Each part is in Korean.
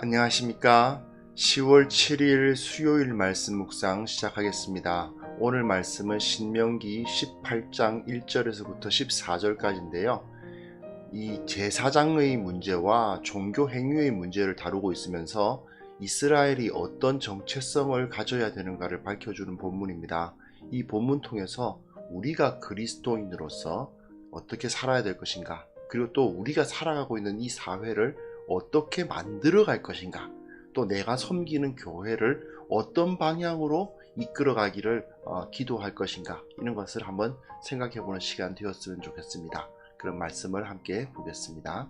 안녕하십니까. 10월 7일 수요일 말씀 묵상 시작하겠습니다. 오늘 말씀은 신명기 18장 1절에서부터 14절까지인데요. 이 제사장의 문제와 종교 행위의 문제를 다루고 있으면서 이스라엘이 어떤 정체성을 가져야 되는가를 밝혀주는 본문입니다. 이 본문 통해서 우리가 그리스도인으로서 어떻게 살아야 될 것인가, 그리고 또 우리가 살아가고 있는 이 사회를 어떻게 만들어 갈 것인가, 또 내가 섬기는 교회를 어떤 방향으로 이끌어 가기를 기도할 것인가, 이런 것을 한번 생각해 보는 시간 되었으면 좋겠습니다. 그런 말씀을 함께 보겠습니다.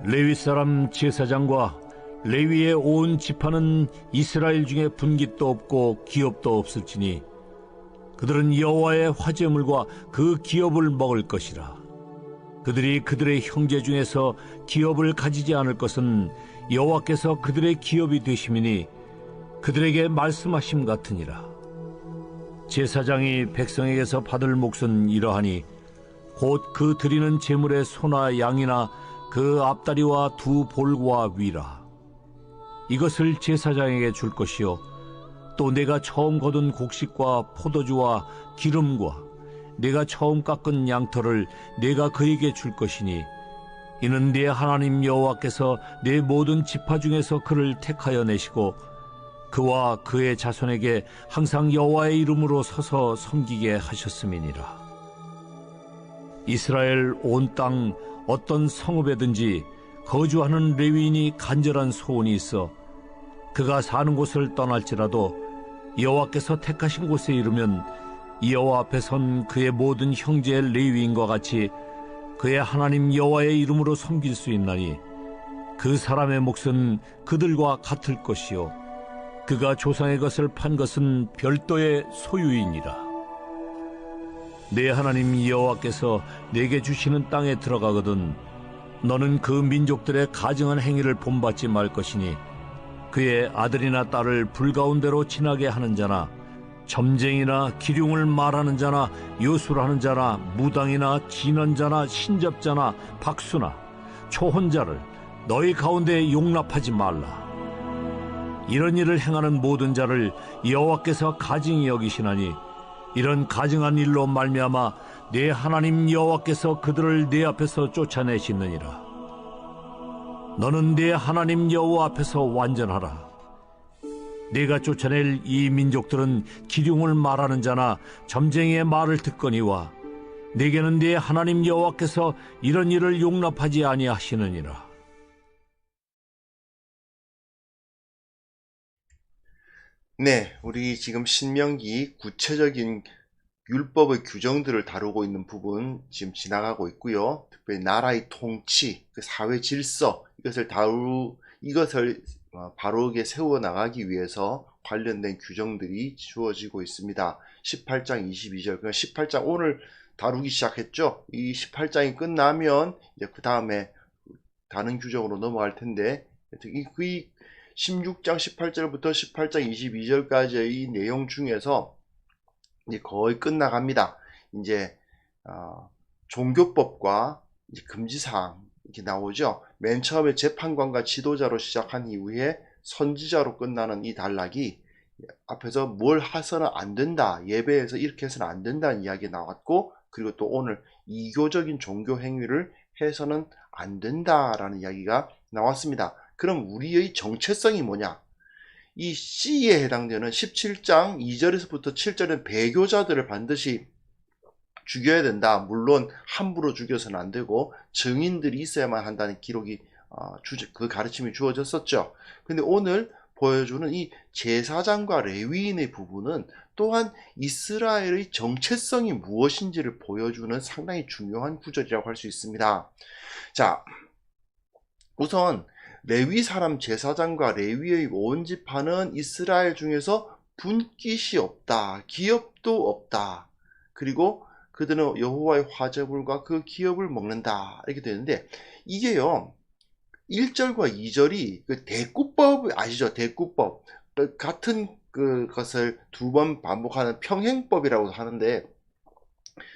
레위 사람 제사장과 레위의 온 지파는 이스라엘 중에 분깃도 없고 기업도 없을지니 그들은 여호와의 화제물과 그 기업을 먹을 것이라. 그들이 그들의 형제 중에서 기업을 가지지 않을 것은 여호와께서 그들의 기업이 되심이니 그들에게 말씀하심 같으니라. 제사장이 백성에게서 받을 몫은 이러하니 곧 그 드리는 제물의 소나 양이나 그 앞다리와 두 볼과 위라. 이것을 제사장에게 줄 것이요 또 내가 처음 거둔 곡식과 포도주와 기름과 내가 처음 깎은 양털을 내가 그에게 줄 것이니 이는 네 하나님 여호와께서 네 모든 지파 중에서 그를 택하여 내시고 그와 그의 자손에게 항상 여호와의 이름으로 서서 섬기게 하셨음이니라. 이스라엘 온 땅 어떤 성읍에든지 거주하는 레위인이 간절한 소원이 있어 그가 사는 곳을 떠날지라도 여호와께서 택하신 곳에 이르면 여호와 앞에 선 그의 모든 형제 레위인과 같이 그의 하나님 여호와의 이름으로 섬길 수 있나니 그 사람의 몫은 그들과 같을 것이요 그가 조상의 것을 판 것은 별도의 소유이니라. 내 하나님 여호와께서 내게 주시는 땅에 들어가거든 너는 그 민족들의 가증한 행위를 본받지 말 것이니 그의 아들이나 딸을 불가운데로 지나게 하는 자나 점쟁이나 기륭을 말하는 자나 요술하는 자나 무당이나 진언자나 신접자나 박수나 초혼자를 너희 가운데 용납하지 말라. 이런 일을 행하는 모든 자를 여호와께서 가증히 여기시나니 이런 가증한 일로 말미암아 내 하나님 여호와께서 그들을 내 앞에서 쫓아내시느니라. 너는 네 하나님 여호와 앞에서 완전하라. 네가 쫓아낼 이 민족들은 기륭을 말하는 자나 점쟁이의 말을 듣거니와 네게는 네 하나님 여호와께서 이런 일을 용납하지 아니하시느니라. 네, 우리 지금 신명기 구체적인 율법의 규정들을 다루고 있는 부분 지금 지나가고 있고요. 특별히 나라의 통치, 그 사회 질서, 이것을 바르게 세워 나가기 위해서 관련된 규정들이 주어지고 있습니다. 18장 22절, 그러니까 18장 오늘 다루기 시작했죠. 이 18장이 끝나면 이제 그 다음에 다른 규정으로 넘어갈 텐데, 그 16장 18절부터 18장 22절까지의 이 내용 중에서 이제 거의 끝나갑니다. 이제 종교법과 이제 금지사항 이렇게 나오죠. 맨 처음에 재판관과 지도자로 시작한 이후에 선지자로 끝나는 이 단락이 앞에서 뭘 해서는 안 된다, 예배에서 이렇게 해서는 안 된다는 이야기 나왔고, 그리고 또 오늘 이교적인 종교 행위를 해서는 안 된다라는 이야기가 나왔습니다. 그럼 우리의 정체성이 뭐냐? 이 C에 해당되는 17장 2절에서부터 7절은 배교자들을 반드시 죽여야 된다. 물론 함부로 죽여서는 안 되고 증인들이 있어야만 한다는 기록이 그 가르침이 주어졌었죠. 근데 오늘 보여주는 이 제사장과 레위인의 부분은 또한 이스라엘의 정체성이 무엇인지를 보여주는 상당히 중요한 구절이라고 할 수 있습니다. 자, 우선 레위 사람 제사장과 레위의 온 지파는 이스라엘 중에서 분깃이 없다, 기업도 없다, 그리고 그들은 여호와의 화제물과 그 기업을 먹는다, 이렇게 되는데, 이게요 1절과 2절이 그 대꾸법 아시죠? 대꾸법, 같은 그것을 두 번 반복하는 평행법이라고 하는데,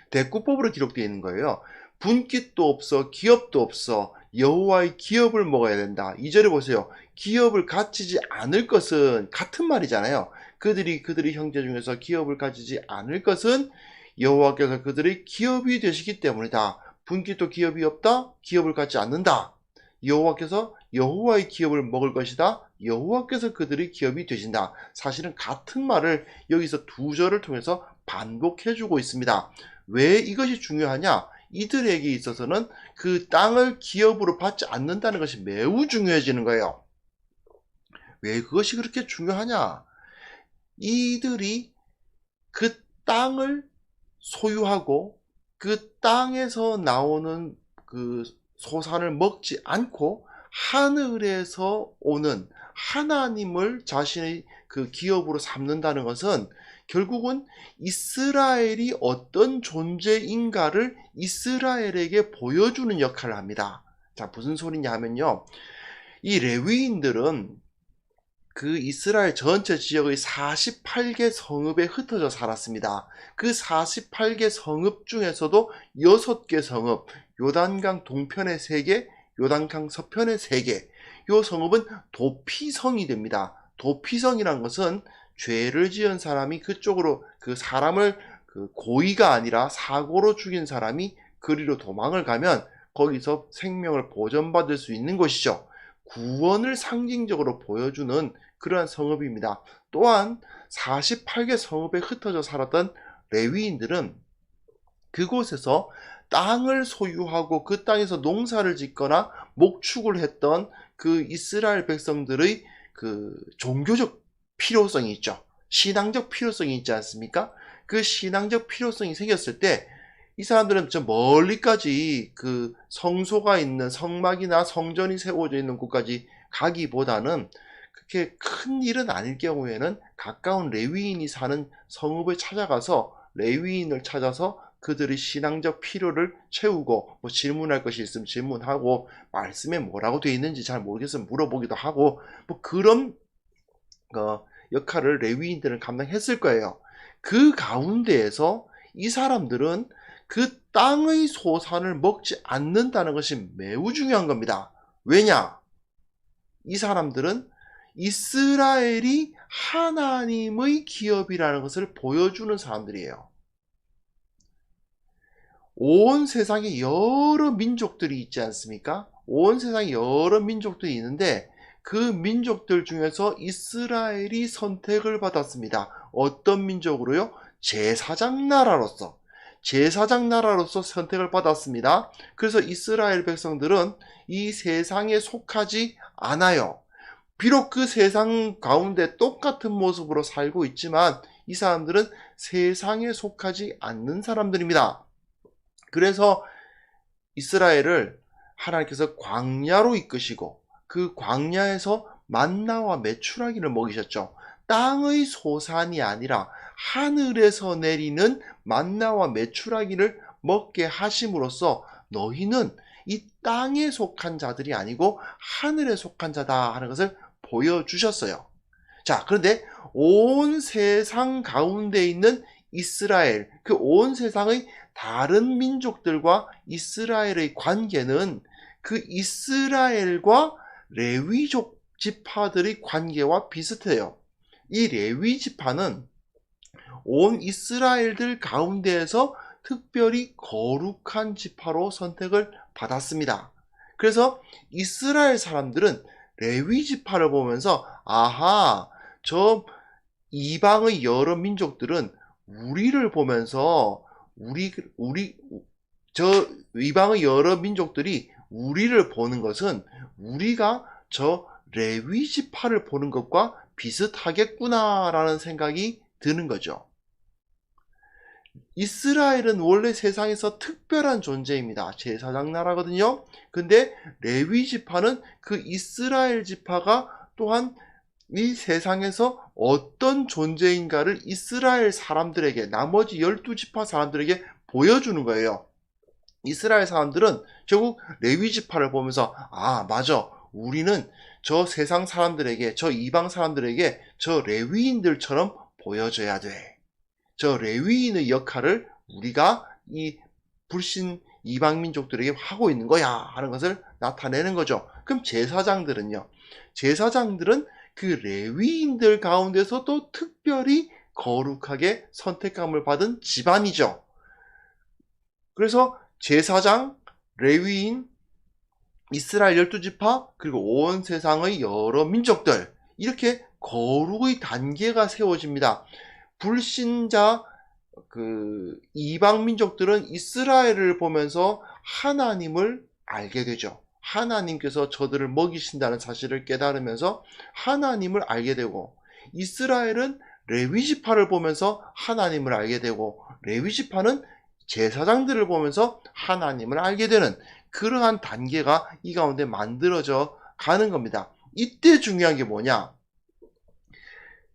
대꾸법으로 기록되어 있는 거예요. 분깃도 없어, 기업도 없어, 여호와의 기업을 먹어야 된다. 2절에 보세요. 기업을 가지지 않을 것은, 같은 말이잖아요. 그들이 형제 중에서 기업을 가지지 않을 것은 여호와께서 그들의 기업이 되시기 때문이다. 분깃도 기업이 없다. 기업을 갖지 않는다. 여호와께서 여호와의 기업을 먹을 것이다. 여호와께서 그들의 기업이 되신다. 사실은 같은 말을 여기서 두 절을 통해서 반복해주고 있습니다. 왜 이것이 중요하냐? 이들에게 있어서는 그 땅을 기업으로 받지 않는다는 것이 매우 중요해지는 거예요. 왜 그것이 그렇게 중요하냐? 이들이 그 땅을 소유하고 그 땅에서 나오는 그 소산을 먹지 않고 하늘에서 오는 하나님을 자신의 그 기업으로 삼는다는 것은 결국은 이스라엘이 어떤 존재인가를 이스라엘에게 보여주는 역할을 합니다. 자, 무슨 소리냐 하면요. 이 레위인들은 그 이스라엘 전체 지역의 48개 성읍에 흩어져 살았습니다. 그 48개 성읍 중에서도 6개 성읍, 요단강 동편에 3개, 요단강 서편에 3개, 요 성읍은 도피성이 됩니다. 도피성이란 것은 죄를 지은 사람이 그쪽으로 그 사람을 그 고의가 아니라 사고로 죽인 사람이 그리로 도망을 가면 거기서 생명을 보전받을 수 있는 곳이죠. 구원을 상징적으로 보여주는 그러한 성읍입니다. 또한 48개 성읍에 흩어져 살았던 레위인들은 그곳에서 땅을 소유하고 그 땅에서 농사를 짓거나 목축을 했던 그 이스라엘 백성들의 그 종교적 필요성이 있죠. 신앙적 필요성이 있지 않습니까? 그 신앙적 필요성이 생겼을 때 이 사람들은 저 멀리까지 그 성소가 있는 성막이나 성전이 세워져 있는 곳까지 가기보다는 그렇게 큰 일은 아닐 경우에는 가까운 레위인이 사는 성읍을 찾아가서 레위인을 찾아서 그들의 신앙적 필요를 채우고 뭐 질문할 것이 있으면 질문하고 말씀에 뭐라고 되어 있는지 잘 모르겠으면 물어보기도 하고 뭐 그런 역할을 레위인들은 감당했을 거예요. 그 가운데에서 이 사람들은 그 땅의 소산을 먹지 않는다는 것이 매우 중요한 겁니다. 왜냐? 이 사람들은 이스라엘이 하나님의 기업이라는 것을 보여주는 사람들이에요. 온 세상에 여러 민족들이 있지 않습니까? 온 세상에 여러 민족들이 있는데 그 민족들 중에서 이스라엘이 선택을 받았습니다. 어떤 민족으로요? 제사장 나라로서 선택을 받았습니다. 그래서 이스라엘 백성들은 이 세상에 속하지 않아요. 비록 그 세상 가운데 똑같은 모습으로 살고 있지만 이 사람들은 세상에 속하지 않는 사람들입니다. 그래서 이스라엘을 하나님께서 광야로 이끄시고 그 광야에서 만나와 메추라기를 먹이셨죠. 땅의 소산이 아니라 하늘에서 내리는 만나와 메추라기를 먹게 하심으로써 너희는 이 땅에 속한 자들이 아니고 하늘에 속한 자다 하는 것을 보여주셨어요. 자, 그런데 온 세상 가운데 있는 이스라엘, 그 온 세상의 다른 민족들과 이스라엘의 관계는 그 이스라엘과 레위족 지파들의 관계와 비슷해요. 이 레위 지파는 온 이스라엘들 가운데에서 특별히 거룩한 지파로 선택을 받았습니다. 그래서 이스라엘 사람들은 레위 지파를 보면서 아하, 저 이방의 여러 민족들은 우리를 보면서 저 이방의 여러 민족들이 우리를 보는 것은 우리가 저 레위 지파를 보는 것과 비슷하겠구나라는 생각이 드는 거죠. 이스라엘은 원래 세상에서 특별한 존재입니다. 제사장 나라거든요. 근데 레위 지파는 그 이스라엘 지파가 또한 이 세상에서 어떤 존재인가를 이스라엘 사람들에게, 나머지 12지파 사람들에게 보여주는 거예요. 이스라엘 사람들은 결국 레위 지파를 보면서 아, 맞아. 우리는 저 세상 사람들에게, 저 이방 사람들에게 저 레위인들처럼 보여줘야 돼. 저 레위인의 역할을 우리가 이 불신 이방민족들에게 하고 있는 거야 하는 것을 나타내는 거죠. 그럼 제사장들은요. 제사장들은 그 레위인들 가운데서도 특별히 거룩하게 선택감을 받은 집안이죠. 그래서 제사장, 레위인, 이스라엘 12지파, 그리고 온 세상의 여러 민족들, 이렇게 거룩의 단계가 세워집니다. 불신자, 이방 민족들은 이스라엘을 보면서 하나님을 알게 되죠. 하나님께서 저들을 먹이신다는 사실을 깨달으면서 하나님을 알게 되고, 이스라엘은 레위지파를 보면서 하나님을 알게 되고, 레위지파는 제사장들을 보면서 하나님을 알게 되는 그러한 단계가 이 가운데 만들어져 가는 겁니다. 이때 중요한 게 뭐냐?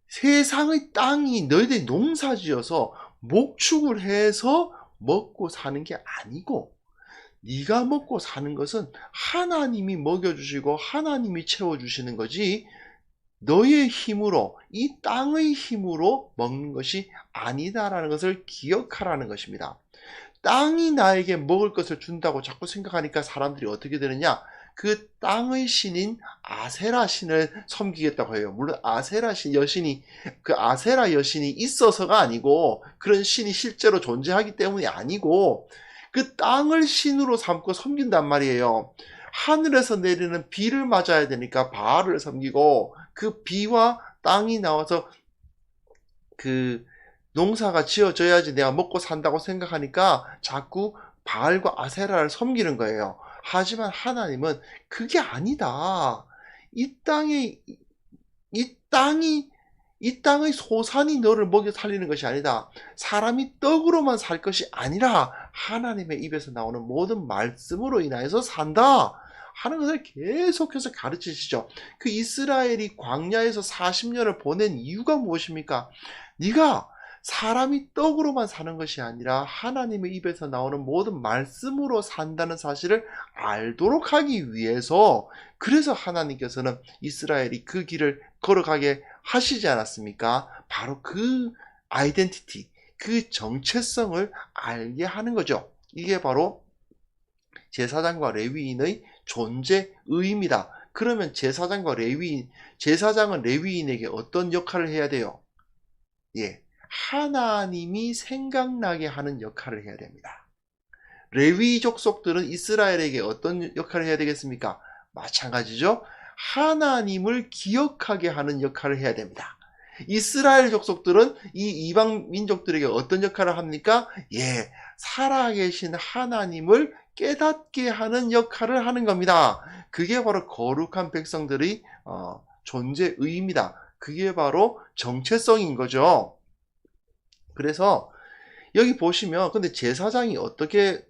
세상의 땅이 너희들이 농사지어서 목축을 해서 먹고 사는 게 아니고, 네가 먹고 사는 것은 하나님이 먹여주시고 하나님이 채워주시는 거지, 너의 힘으로, 이 땅의 힘으로 먹는 것이 아니다라는 것을 기억하라는 것입니다. 땅이 나에게 먹을 것을 준다고 자꾸 생각하니까 사람들이 어떻게 되느냐? 그 땅의 신인 아세라 신을 섬기겠다고 해요. 물론 아세라 여신이, 그 아세라 여신이 있어서가 아니고, 그런 신이 실제로 존재하기 때문이 아니고, 그 땅을 신으로 삼고 섬긴단 말이에요. 하늘에서 내리는 비를 맞아야 되니까 바알을 섬기고, 그 비와 땅이 나와서 그 농사가 지어져야지 내가 먹고 산다고 생각하니까 자꾸 바알과 아세라를 섬기는 거예요. 하지만 하나님은 그게 아니다. 이 땅의 소산이 너를 먹여 살리는 것이 아니다. 사람이 떡으로만 살 것이 아니라 하나님의 입에서 나오는 모든 말씀으로 인하여서 산다 하는 것을 계속해서 가르치시죠. 그 이스라엘이 광야에서 40년을 보낸 이유가 무엇입니까? 네가 사람이 떡으로만 사는 것이 아니라 하나님의 입에서 나오는 모든 말씀으로 산다는 사실을 알도록 하기 위해서, 그래서 하나님께서는 이스라엘이 그 길을 걸어가게 하시지 않았습니까? 바로 그 아이덴티티, 그 정체성을 알게 하는 거죠. 이게 바로 제사장과 레위인의 존재의입니다. 그러면 제사장은 레위인에게 어떤 역할을 해야 돼요? 하나님이 생각나게 하는 역할을 해야 됩니다. 레위 족속들은 이스라엘에게 어떤 역할을 해야 되겠습니까? 마찬가지죠. 하나님을 기억하게 하는 역할을 해야 됩니다. 이스라엘 족속들은 이 이방 민족들에게 어떤 역할을 합니까? 살아계신 하나님을 깨닫게 하는 역할을 하는 겁니다. 그게 바로 거룩한 백성들의 존재의입니다. 그게 바로 정체성인 거죠. 그래서 여기 보시면, 근데 제사장이 어떻게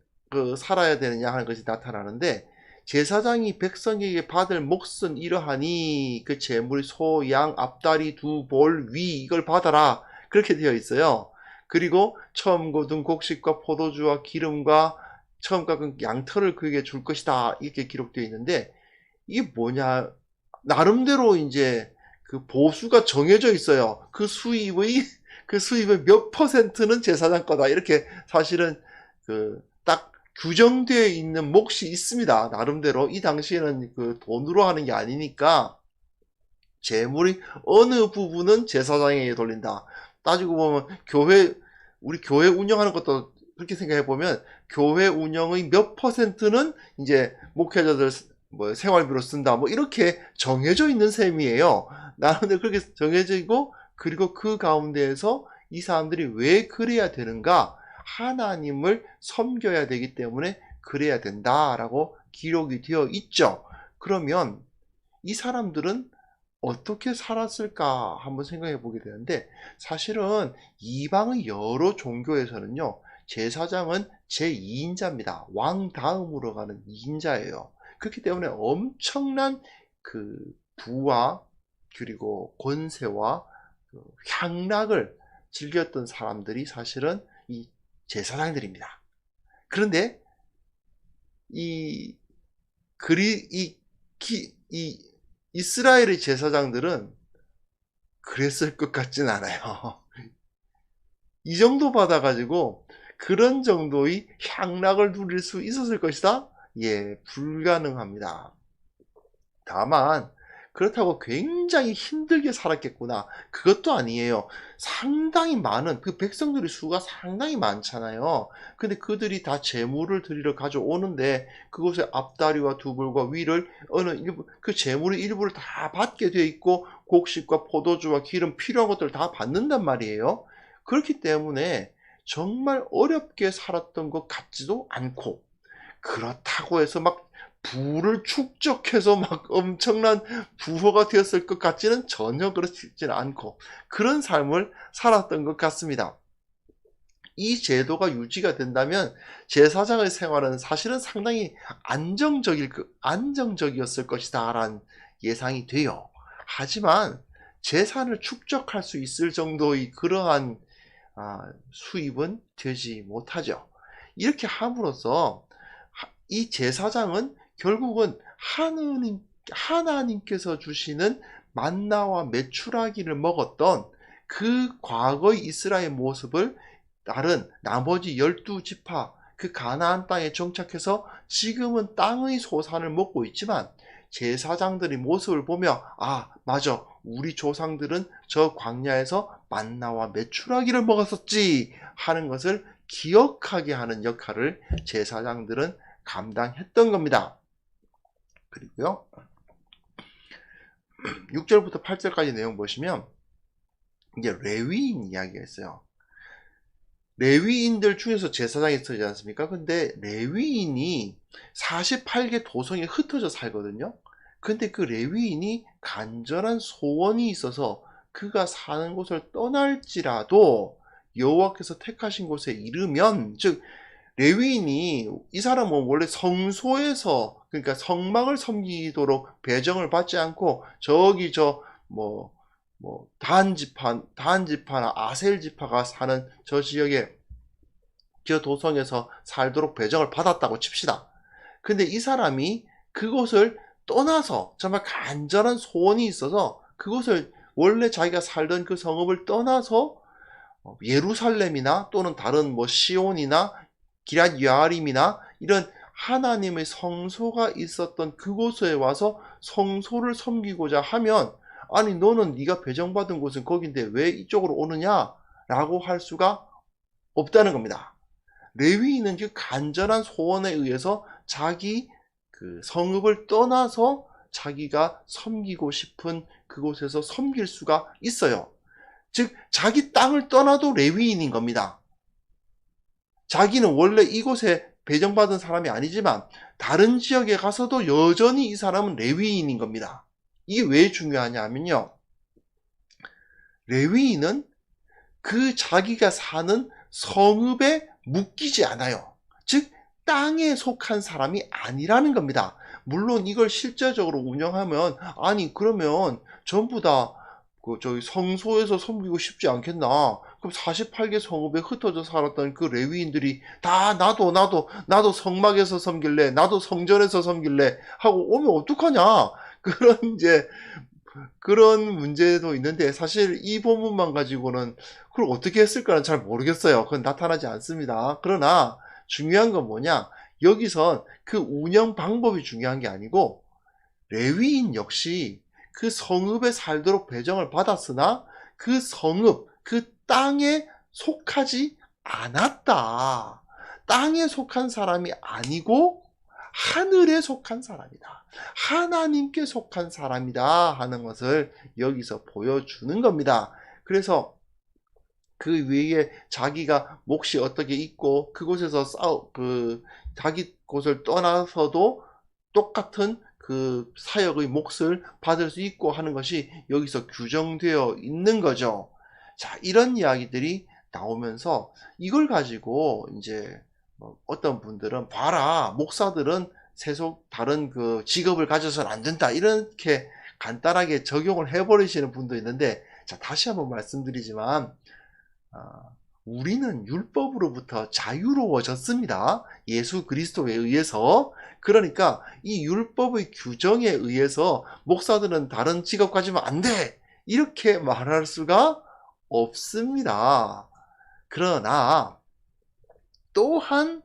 살아야 되느냐 하는 것이 나타나는데, 제사장이 백성에게 받을 몫은 이러하니 그 제물 소, 양, 앞다리, 두 볼, 위 이걸 받아라, 그렇게 되어 있어요. 그리고 처음 거둔 곡식과 포도주와 기름과 처음 깎은 양털을 그에게 줄 것이다, 이렇게 기록되어 있는데, 이게 뭐냐? 나름대로 이제 그 보수가 정해져 있어요. 그 수입의 몇 퍼센트는 제사장 거다, 이렇게 사실은 딱 규정되어 있는 몫이 있습니다. 나름대로 이 당시에는 그 돈으로 하는 게 아니니까 재물이 어느 부분은 제사장에게 돌린다. 따지고 보면 우리 교회 운영하는 것도 그렇게 생각해 보면, 교회 운영의 몇 퍼센트는 이제 목회자들 생활비로 쓴다, 이렇게 정해져 있는 셈이에요. 나름대로 그렇게 정해져 있고, 그리고 그 가운데에서 이 사람들이 왜 그래야 되는가? 하나님을 섬겨야 되기 때문에 그래야 된다라고 기록이 되어 있죠. 그러면 이 사람들은 어떻게 살았을까 한번 생각해 보게 되는데, 사실은 이방의 여러 종교에서는요, 제사장은 제2인자입니다. 왕 다음으로 가는 2인자예요. 그렇기 때문에 엄청난 그 부와 그리고 권세와 향락을 즐겼던 사람들이 사실은 이 제사장들입니다. 그런데 이스라엘의 제사장들은 그랬을 것 같진 않아요. 이 정도 받아가지고 그런 정도의 향락을 누릴 수 있었을 것이다? 예, 불가능합니다. 다만 그렇다고 굉장히 힘들게 살았겠구나, 그것도 아니에요. 상당히 많은 그 백성들의 수가 상당히 많잖아요. 근데 그들이 다 제물을 드리러 가져오는데 그곳에 앞다리와 두bur과 위를 어느 일부, 그 제물의 일부를 다 받게 되어 있고 곡식과 포도주와 기름 필요한 것들을 다 받는단 말이에요. 그렇기 때문에 정말 어렵게 살았던 것 같지도 않고, 그렇다고 해서 막 부를 축적해서 막 엄청난 부호가 되었을 것 같지는 전혀 그렇지는 않고, 그런 삶을 살았던 것 같습니다. 이 제도가 유지가 된다면 제사장의 생활은 사실은 상당히 안정적이었을 것이다 라는 예상이 돼요. 하지만 재산을 축적할 수 있을 정도의 그러한 수입은 되지 못하죠. 이렇게 함으로써 이 제사장은 결국은 하나님께서 주시는 만나와 메추라기를 먹었던 그 과거의 이스라엘 모습을 다른 나머지 12지파 그 가나안 땅에 정착해서 지금은 땅의 소산을 먹고 있지만, 제사장들의 모습을 보며 맞아, 우리 조상들은 저 광야에서 만나와 메추라기를 먹었었지 하는 것을 기억하게 하는 역할을 제사장들은 감당했던 겁니다. 그리고요, 6절부터 8절까지 내용 보시면 이제 레위인 이야기가 있어요. 레위인들 중에서 제사장이 있지 않습니까? 근데 레위인이 48개 도성에 흩어져 살거든요. 근데 그 레위인이 간절한 소원이 있어서 그가 사는 곳을 떠날지라도 여호와께서 택하신 곳에 이르면, 즉 레위인이, 이 사람은 원래 성소에서, 그러니까 성막을 섬기도록 배정을 받지 않고 저기 단 지파나 아셀 지파가 사는 저 지역에, 저 도성에서 살도록 배정을 받았다고 칩시다. 근데 이 사람이 그곳을 떠나서 정말 간절한 소원이 있어서 그곳을, 원래 자기가 살던 그 성읍을 떠나서 예루살렘이나 또는 다른 시온이나 기럇 여아림이나 이런 하나님의 성소가 있었던 그곳에 와서 성소를 섬기고자 하면, 아니 너는 네가 배정받은 곳은 거긴데 왜 이쪽으로 오느냐 라고 할 수가 없다는 겁니다. 레위인은 그 간절한 소원에 의해서 자기 그 성읍을 떠나서 자기가 섬기고 싶은 그곳에서 섬길 수가 있어요. 즉 자기 땅을 떠나도 레위인인 겁니다. 자기는 원래 이곳에 배정받은 사람이 아니지만 다른 지역에 가서도 여전히 이 사람은 레위인인 겁니다. 이게 왜 중요하냐 하면요, 레위인은 그 자기가 사는 성읍에 묶이지 않아요. 즉 땅에 속한 사람이 아니라는 겁니다. 물론 이걸 실제적으로 운영하면, 아니 그러면 전부 다 저희 성소에서 섬기고 싶지 않겠나? 그럼 48개 성읍에 흩어져 살았던 그 레위인들이 다 나도 성막에서 섬길래, 나도 성전에서 섬길래 하고 오면 어떡하냐? 그런 문제도 있는데, 사실 이 본문만 가지고는 그걸 어떻게 했을까는 잘 모르겠어요. 그건 나타나지 않습니다. 그러나 중요한 건 뭐냐? 여기선 그 운영 방법이 중요한 게 아니고, 레위인 역시 그 성읍에 살도록 배정을 받았으나 그 성읍, 그 땅에 속하지 않았다. 땅에 속한 사람이 아니고 하늘에 속한 사람이다. 하나님께 속한 사람이다 하는 것을 여기서 보여주는 겁니다. 그래서 그 위에 자기가 몫이 어떻게 있고 그곳에서 자기 곳을 떠나서도 똑같은 그 사역의 몫을 받을 수 있고 하는 것이 여기서 규정되어 있는 거죠. 자, 이런 이야기들이 나오면서 이걸 가지고 이제 어떤 분들은, 봐라, 목사들은 다른 그 직업을 가져서는 안 된다, 이렇게 간단하게 적용을 해버리시는 분도 있는데, 자, 다시 한번 말씀드리지만 우리는 율법으로부터 자유로워졌습니다. 예수 그리스도에 의해서. 그러니까 이 율법의 규정에 의해서 목사들은 다른 직업 가지면 안 돼, 이렇게 말할 수가 없습니다. 그러나 또한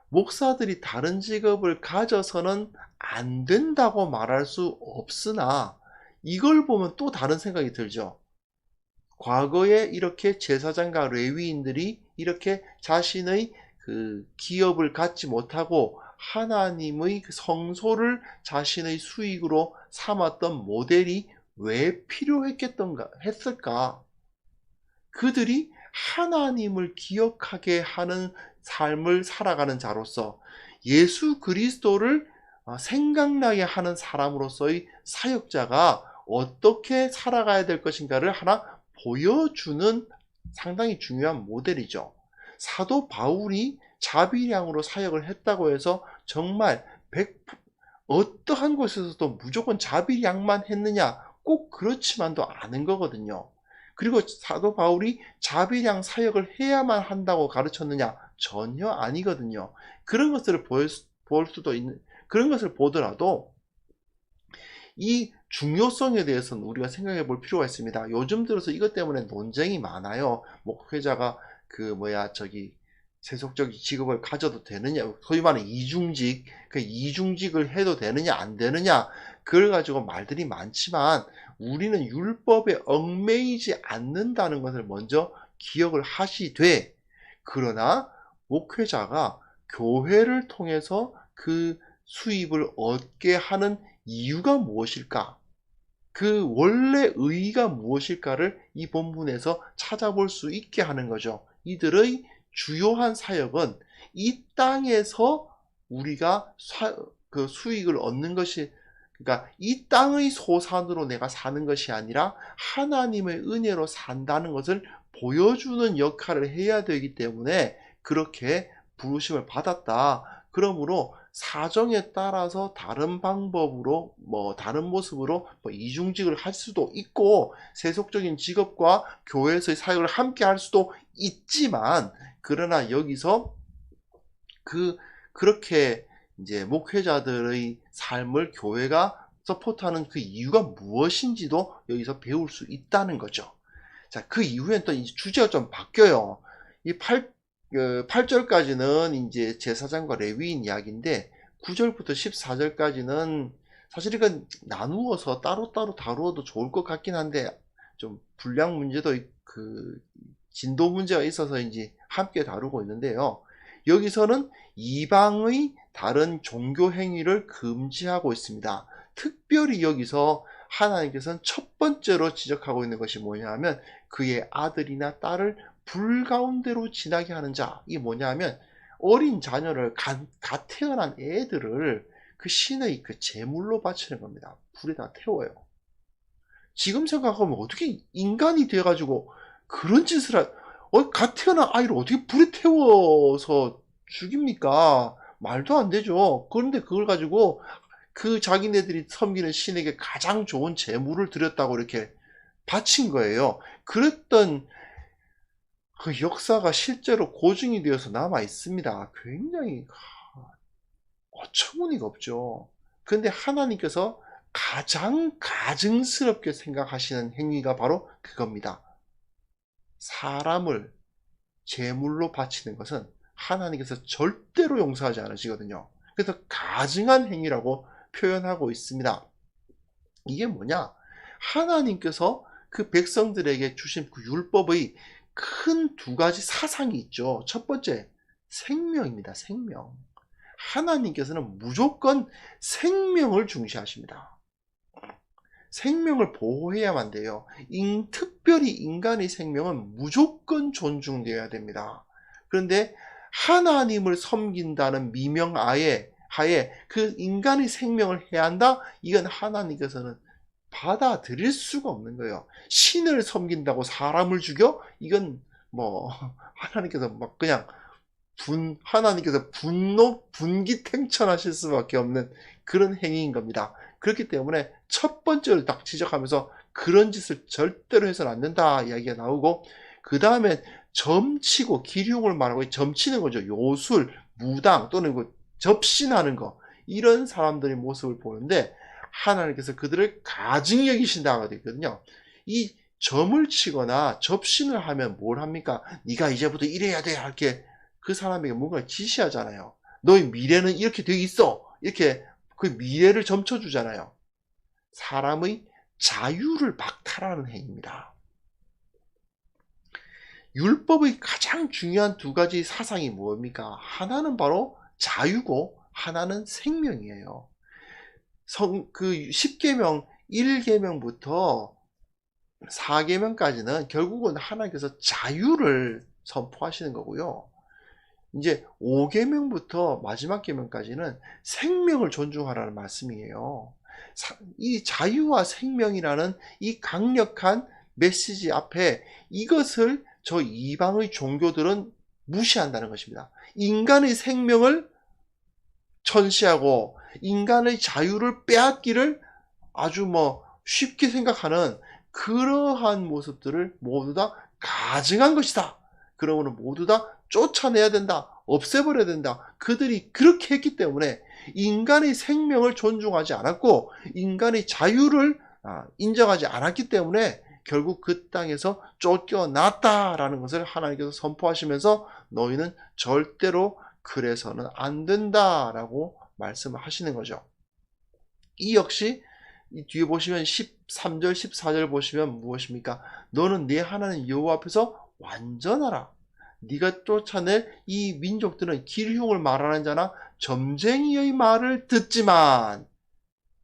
목사들이 다른 직업을 가져서는 안 된다고 말할 수 없으나 이걸 보면 또 다른 생각이 들죠. 과거에 이렇게 제사장과 레위인들이 이렇게 자신의 그 기업을 갖지 못하고 하나님의 그 성소를 자신의 수익으로 삼았던 모델이 왜 했을까? 그들이 하나님을 기억하게 하는 삶을 살아가는 자로서 예수 그리스도를 생각나게 하는 사람으로서의 사역자가 어떻게 살아가야 될 것인가를 하나 보여주는 상당히 중요한 모델이죠. 사도 바울이 자비량으로 사역을 했다고 해서 정말 어떠한 곳에서도 무조건 자비량만 했느냐? 꼭 그렇지만도 않은 거거든요. 그리고 사도 바울이 자비량 사역을 해야만 한다고 가르쳤느냐? 전혀 아니거든요. 그런 것을 볼 수도 있는, 그런 것을 보더라도 이 중요성에 대해서는 우리가 생각해 볼 필요가 있습니다. 요즘 들어서 이것 때문에 논쟁이 많아요. 목회자가 세속적인 직업을 가져도 되느냐, 소위 말하는 이중직, 그 이중직을 해도 되느냐 안 되느냐, 그걸 가지고 말들이 많지만 우리는 율법에 얽매이지 않는다는 것을 먼저 기억을 하시되, 그러나 목회자가 교회를 통해서 그 수입을 얻게 하는 이유가 무엇일까? 그 원래 의의가 무엇일까를 이 본문에서 찾아볼 수 있게 하는 거죠. 이들의 주요한 사역은 이 땅에서 우리가 그 수익을 얻는 것이, 그러니까 이 땅의 소산으로 내가 사는 것이 아니라 하나님의 은혜로 산다는 것을 보여주는 역할을 해야 되기 때문에 그렇게 부르심을 받았다. 그러므로 사정에 따라서 다른 방법으로 다른 모습으로 이중직을 할 수도 있고 세속적인 직업과 교회에서의 사역을 함께 할 수도 있지만, 그러나 여기서 그렇게 이제 목회자들의 삶을 교회가 서포트하는 그 이유가 무엇인지도 여기서 배울 수 있다는 거죠. 자, 그 이후엔 또 이제 주제가 좀 바뀌어요. 이 8절까지는 이제 제사장과 레위인 이야기인데 9절부터 14절까지는 사실 이건 나누어서 따로따로 다루어도 좋을 것 같긴 한데 좀 분량 문제도 그 진도 문제가 있어서인지 함께 다루고 있는데요. 여기서는 이방의 다른 종교 행위를 금지하고 있습니다. 특별히 여기서 하나님께서는 첫 번째로 지적하고 있는 것이 뭐냐 하면 그의 아들이나 딸을 불 가운데로 지나게 하는 자. 이게 뭐냐 하면 어린 자녀를 갓 태어난 애들을 그 신의 그 제물로 바치는 겁니다. 불에다 태워요. 지금 생각하면 어떻게 인간이 돼가지고 그런 짓을 갓 태어난 아이를 어떻게 불에 태워서 죽입니까? 말도 안 되죠. 그런데 그걸 가지고 그 자기네들이 섬기는 신에게 가장 좋은 제물을 드렸다고 이렇게 바친 거예요. 그랬던 그 역사가 실제로 고증이 되어서 남아 있습니다. 굉장히 어처구니가 없죠. 그런데 하나님께서 가장 가증스럽게 생각하시는 행위가 바로 그겁니다. 사람을 제물로 바치는 것은 하나님께서 절대로 용서하지 않으시거든요. 그래서 가증한 행위라고 표현하고 있습니다. 이게 뭐냐? 하나님께서 그 백성들에게 주신 그 율법의 큰 두 가지 사상이 있죠. 첫 번째, 생명입니다. 생명. 하나님께서는 무조건 생명을 중시하십니다. 생명을 보호해야만 돼요. 특별히 인간의 생명은 무조건 존중되어야 됩니다. 그런데 하나님을 섬긴다는 미명하에 그 인간의 생명을 해한다? 이건 하나님께서는 받아들일 수가 없는 거예요. 신을 섬긴다고 사람을 죽여? 이건 하나님께서 그냥 하나님께서 분기탱천하실 수밖에 없는 그런 행위인 겁니다. 그렇기 때문에 첫 번째로 딱 지적하면서 그런 짓을 절대로 해서는 안 된다 이야기가 나오고, 그 다음에 점치고 기륭을 말하고 점치는 거죠. 요술, 무당 또는 접신하는 거, 이런 사람들의 모습을 보는데 하나님께서 그들을 가증히 여기신다가 되거든요. 이 점을 치거나 접신을 하면 뭘 합니까? 네가 이제부터 이래야 돼, 이렇게 그 사람에게 뭔가 지시하잖아요. 너의 미래는 이렇게 되어 있어. 이렇게 그 미래를 점쳐주잖아요. 사람의 자유를 박탈하는 행위입니다. 율법의 가장 중요한 두 가지 사상이 뭡니까? 하나는 바로 자유고 하나는 생명이에요. 그 10계명 1계명부터 4계명까지는 결국은 하나님께서 자유를 선포하시는 거고요. 이제 5계명부터 마지막 계명까지는 생명을 존중하라는 말씀이에요. 이 자유와 생명이라는 이 강력한 메시지 앞에 이것을 저 이방의 종교들은 무시한다는 것입니다. 인간의 생명을 천시하고 인간의 자유를 빼앗기를 아주 쉽게 생각하는 그러한 모습들을 모두 다 가증한 것이다. 그러므로 모두 다 쫓아내야 된다. 없애버려야 된다. 그들이 그렇게 했기 때문에 인간의 생명을 존중하지 않았고 인간의 자유를 인정하지 않았기 때문에 결국 그 땅에서 쫓겨났다라는 것을 하나님께서 선포하시면서 너희는 절대로 그래서는 안 된다라고 말씀을 하시는 거죠. 이 역시 이 뒤에 보시면 13절 14절 보시면 무엇입니까? 너는 네 하나님 여호와 앞에서 완전하라. 네가 쫓아낼 이 민족들은 길흉을 말하는 자나 점쟁이의 말을 듣지만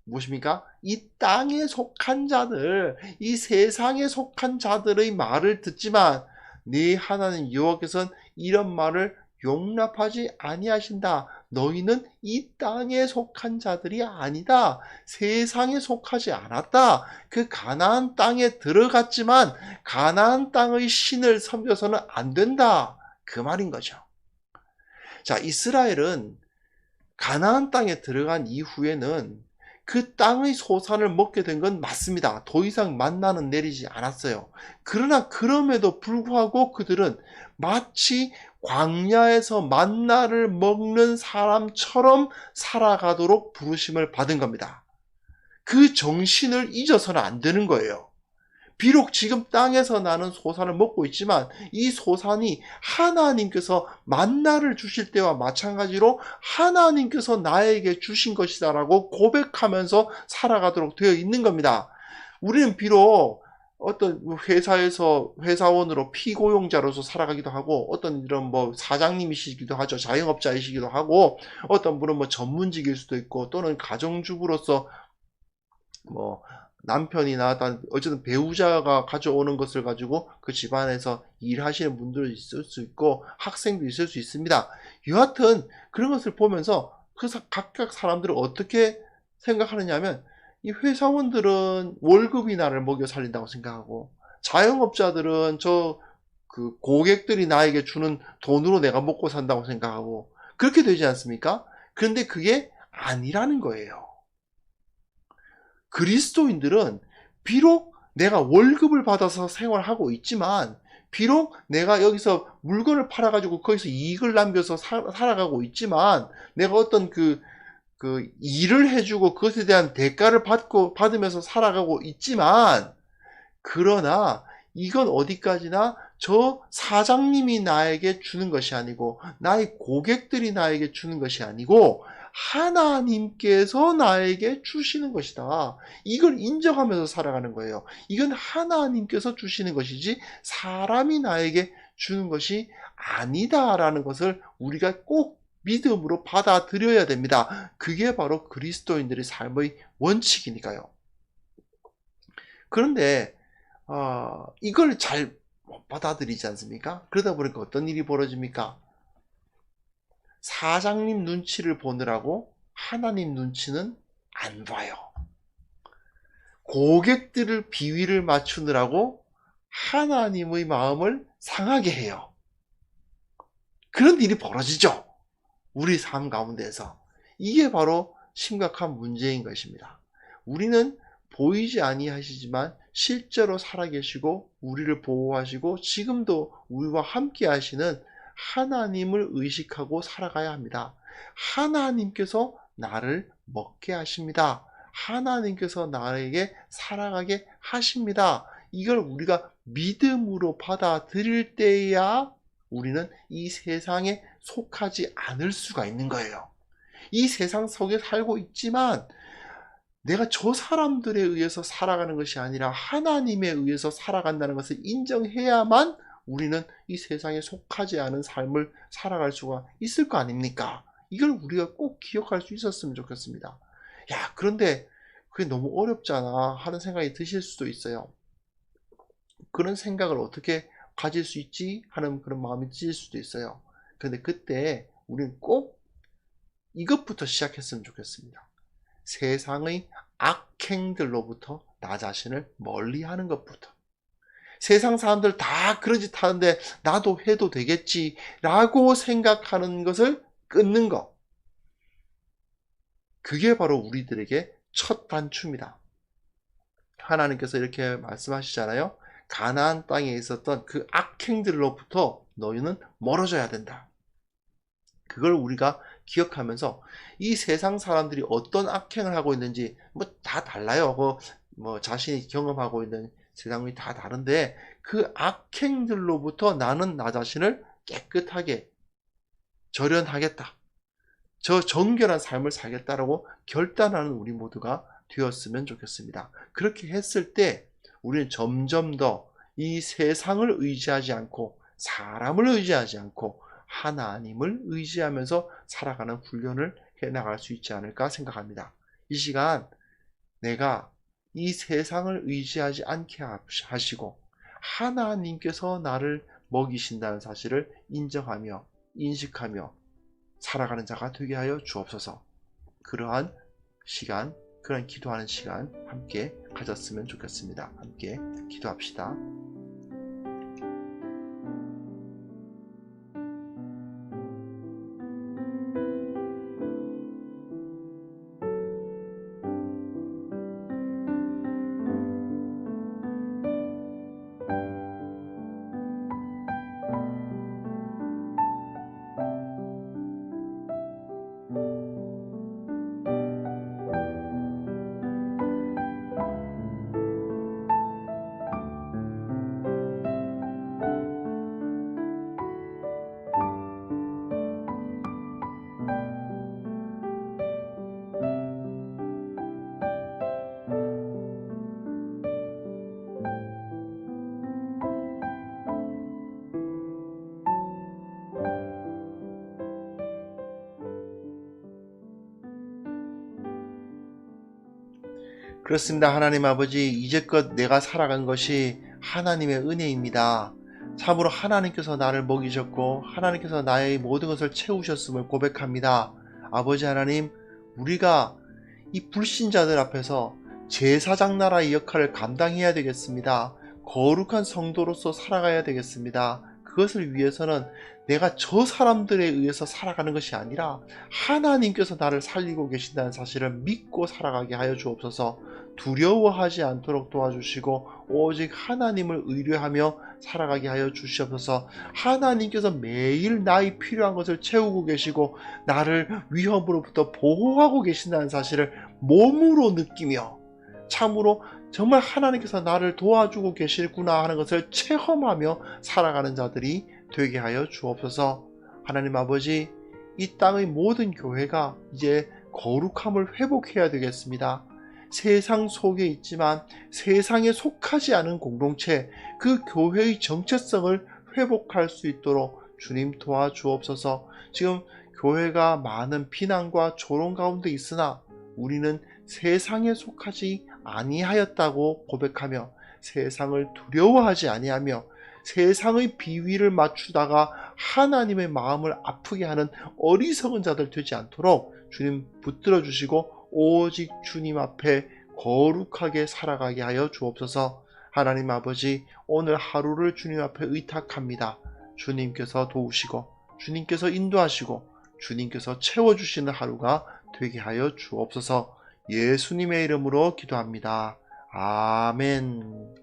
무엇입니까? 이 땅에 속한 자들, 이 세상에 속한 자들의 말을 듣지만 네 하나님 여호와께서는 이런 말을 용납하지 아니하신다. 너희는 이 땅에 속한 자들이 아니다. 세상에 속하지 않았다. 그 가나안 땅에 들어갔지만 가나안 땅의 신을 섬겨서는 안 된다. 그 말인 거죠. 자, 이스라엘은 가나안 땅에 들어간 이후에는 그 땅의 소산을 먹게 된 건 맞습니다. 더 이상 만나는 내리지 않았어요. 그러나 그럼에도 불구하고 그들은 마치 광야에서 만나를 먹는 사람처럼 살아가도록 부르심을 받은 겁니다. 그 정신을 잊어서는 안 되는 거예요. 비록 지금 땅에서 나는 소산을 먹고 있지만 이 소산이 하나님께서 만나를 주실 때와 마찬가지로 하나님께서 나에게 주신 것이다 라고 고백하면서 살아가도록 되어 있는 겁니다. 우리는 비록 어떤 회사에서 회사원으로 피고용자로서 살아가기도 하고 어떤 이런 사장님이시기도 하죠. 자영업자이시기도 하고 어떤 분은 전문직일 수도 있고 또는 가정주부로서 남편이나 어쨌든 배우자가 가져오는 것을 가지고 그 집안에서 일하시는 분들도 있을 수 있고 학생도 있을 수 있습니다. 여하튼 그런 것을 보면서 각각 사람들은 어떻게 생각하느냐 하면 이 회사원들은 월급이 나를 먹여 살린다고 생각하고 자영업자들은 그 고객들이 나에게 주는 돈으로 내가 먹고 산다고 생각하고 그렇게 되지 않습니까? 그런데 그게 아니라는 거예요. 그리스도인들은 비록 내가 월급을 받아서 생활하고 있지만 비록 내가 여기서 물건을 팔아가지고 거기서 이익을 남겨서 살아가고 있지만 내가 어떤 그 일을 해주고 그것에 대한 대가를 받으면서 살아가고 있지만 그러나 이건 어디까지나 저 사장님이 나에게 주는 것이 아니고 나의 고객들이 나에게 주는 것이 아니고 하나님께서 나에게 주시는 것이다. 이걸 인정하면서 살아가는 거예요. 이건 하나님께서 주시는 것이지 사람이 나에게 주는 것이 아니다라는 것을 우리가 꼭 믿음으로 받아들여야 됩니다. 그게 바로 그리스도인들의 삶의 원칙이니까요. 그런데 이걸 잘 못 받아들이지 않습니까? 그러다 보니까 어떤 일이 벌어집니까? 사장님 눈치를 보느라고 하나님 눈치는 안 봐요. 고객들을 비위를 맞추느라고 하나님의 마음을 상하게 해요. 그런 일이 벌어지죠. 우리 삶 가운데서. 이게 바로 심각한 문제인 것입니다. 우리는 보이지 아니하시지만 실제로 살아계시고 우리를 보호하시고 지금도 우리와 함께 하시는 하나님을 의식하고 살아가야 합니다. 하나님께서 나를 먹게 하십니다. 하나님께서 나에게 살아가게 하십니다. 이걸 우리가 믿음으로 받아들일 때야 우리는 이 세상에 속하지 않을 수가 있는 거예요. 이 세상 속에 살고 있지만 내가 저 사람들에 의해서 살아가는 것이 아니라 하나님에 의해서 살아간다는 것을 인정해야만 우리는 이 세상에 속하지 않은 삶을 살아갈 수가 있을 거 아닙니까? 이걸 우리가 꼭 기억할 수 있었으면 좋겠습니다. 야, 그런데 그게 너무 어렵잖아 하는 생각이 드실 수도 있어요. 그런 생각을 어떻게 가질 수 있지 하는 그런 마음이 드실 수도 있어요. 그런데 그때 우리는 꼭 이것부터 시작했으면 좋겠습니다. 세상의 악행들로부터 나 자신을 멀리하는 것부터. 세상 사람들 다 그런 짓 하는데 나도 해도 되겠지 라고 생각하는 것을 끊는 것. 그게 바로 우리들에게 첫 단추입니다. 하나님께서 이렇게 말씀하시잖아요. 가나안 땅에 있었던 그 악행들로부터 너희는 멀어져야 된다. 그걸 우리가 기억하면서 이 세상 사람들이 어떤 악행을 하고 있는지 뭐 다 달라요. 뭐 자신이 경험하고 있는 세상이 다 다른데 그 악행들로부터 나는 나 자신을 깨끗하게 절연하겠다. 저 정결한 삶을 살겠다라고 결단하는 우리 모두가 되었으면 좋겠습니다. 그렇게 했을 때 우리는 점점 더 이 세상을 의지하지 않고 사람을 의지하지 않고 하나님을 의지하면서 살아가는 훈련을 해나갈 수 있지 않을까 생각합니다. 이 시간 내가 이 세상을 의지하지 않게 하시고 하나님께서 나를 먹이신다는 사실을 인정하며 인식하며 살아가는 자가 되게 하여 주옵소서. 그러한 시간, 그런 기도하는 시간 함께 가졌으면 좋겠습니다. 함께 기도합시다. 그렇습니다. 하나님 아버지, 이제껏 내가 살아간 것이 하나님의 은혜입니다. 참으로 하나님께서 나를 먹이셨고 하나님께서 나의 모든 것을 채우셨음을 고백합니다. 아버지 하나님, 우리가 이 불신자들 앞에서 제사장 나라의 역할을 감당해야 되겠습니다. 거룩한 성도로서 살아가야 되겠습니다. 그것을 위해서는 내가 저 사람들에 의해서 살아가는 것이 아니라 하나님께서 나를 살리고 계신다는 사실을 믿고 살아가게 하여 주옵소서. 두려워하지 않도록 도와주시고 오직 하나님을 의뢰하며 살아가게 하여 주시옵소서. 하나님께서 매일 나의 필요한 것을 채우고 계시고 나를 위험으로부터 보호하고 계신다는 사실을 몸으로 느끼며 참으로 정말 하나님께서 나를 도와주고 계시구나 하는 것을 체험하며 살아가는 자들이 되게 하여 주옵소서. 하나님 아버지, 이 땅의 모든 교회가 이제 거룩함을 회복해야 되겠습니다. 세상 속에 있지만 세상에 속하지 않은 공동체, 그 교회의 정체성을 회복할 수 있도록 주님 도와주옵소서. 지금 교회가 많은 비난과 조롱 가운데 있으나 우리는 세상에 속하지 아니하였다고 고백하며 세상을 두려워하지 아니하며 세상의 비위를 맞추다가 하나님의 마음을 아프게 하는 어리석은 자들 되지 않도록 주님 붙들어 주시고 오직 주님 앞에 거룩하게 살아가게 하여 주옵소서. 하나님 아버지, 오늘 하루를 주님 앞에 의탁합니다. 주님께서 도우시고 주님께서 인도하시고 주님께서 채워주시는 하루가 되게 하여 주옵소서. 예수님의 이름으로 기도합니다. 아멘.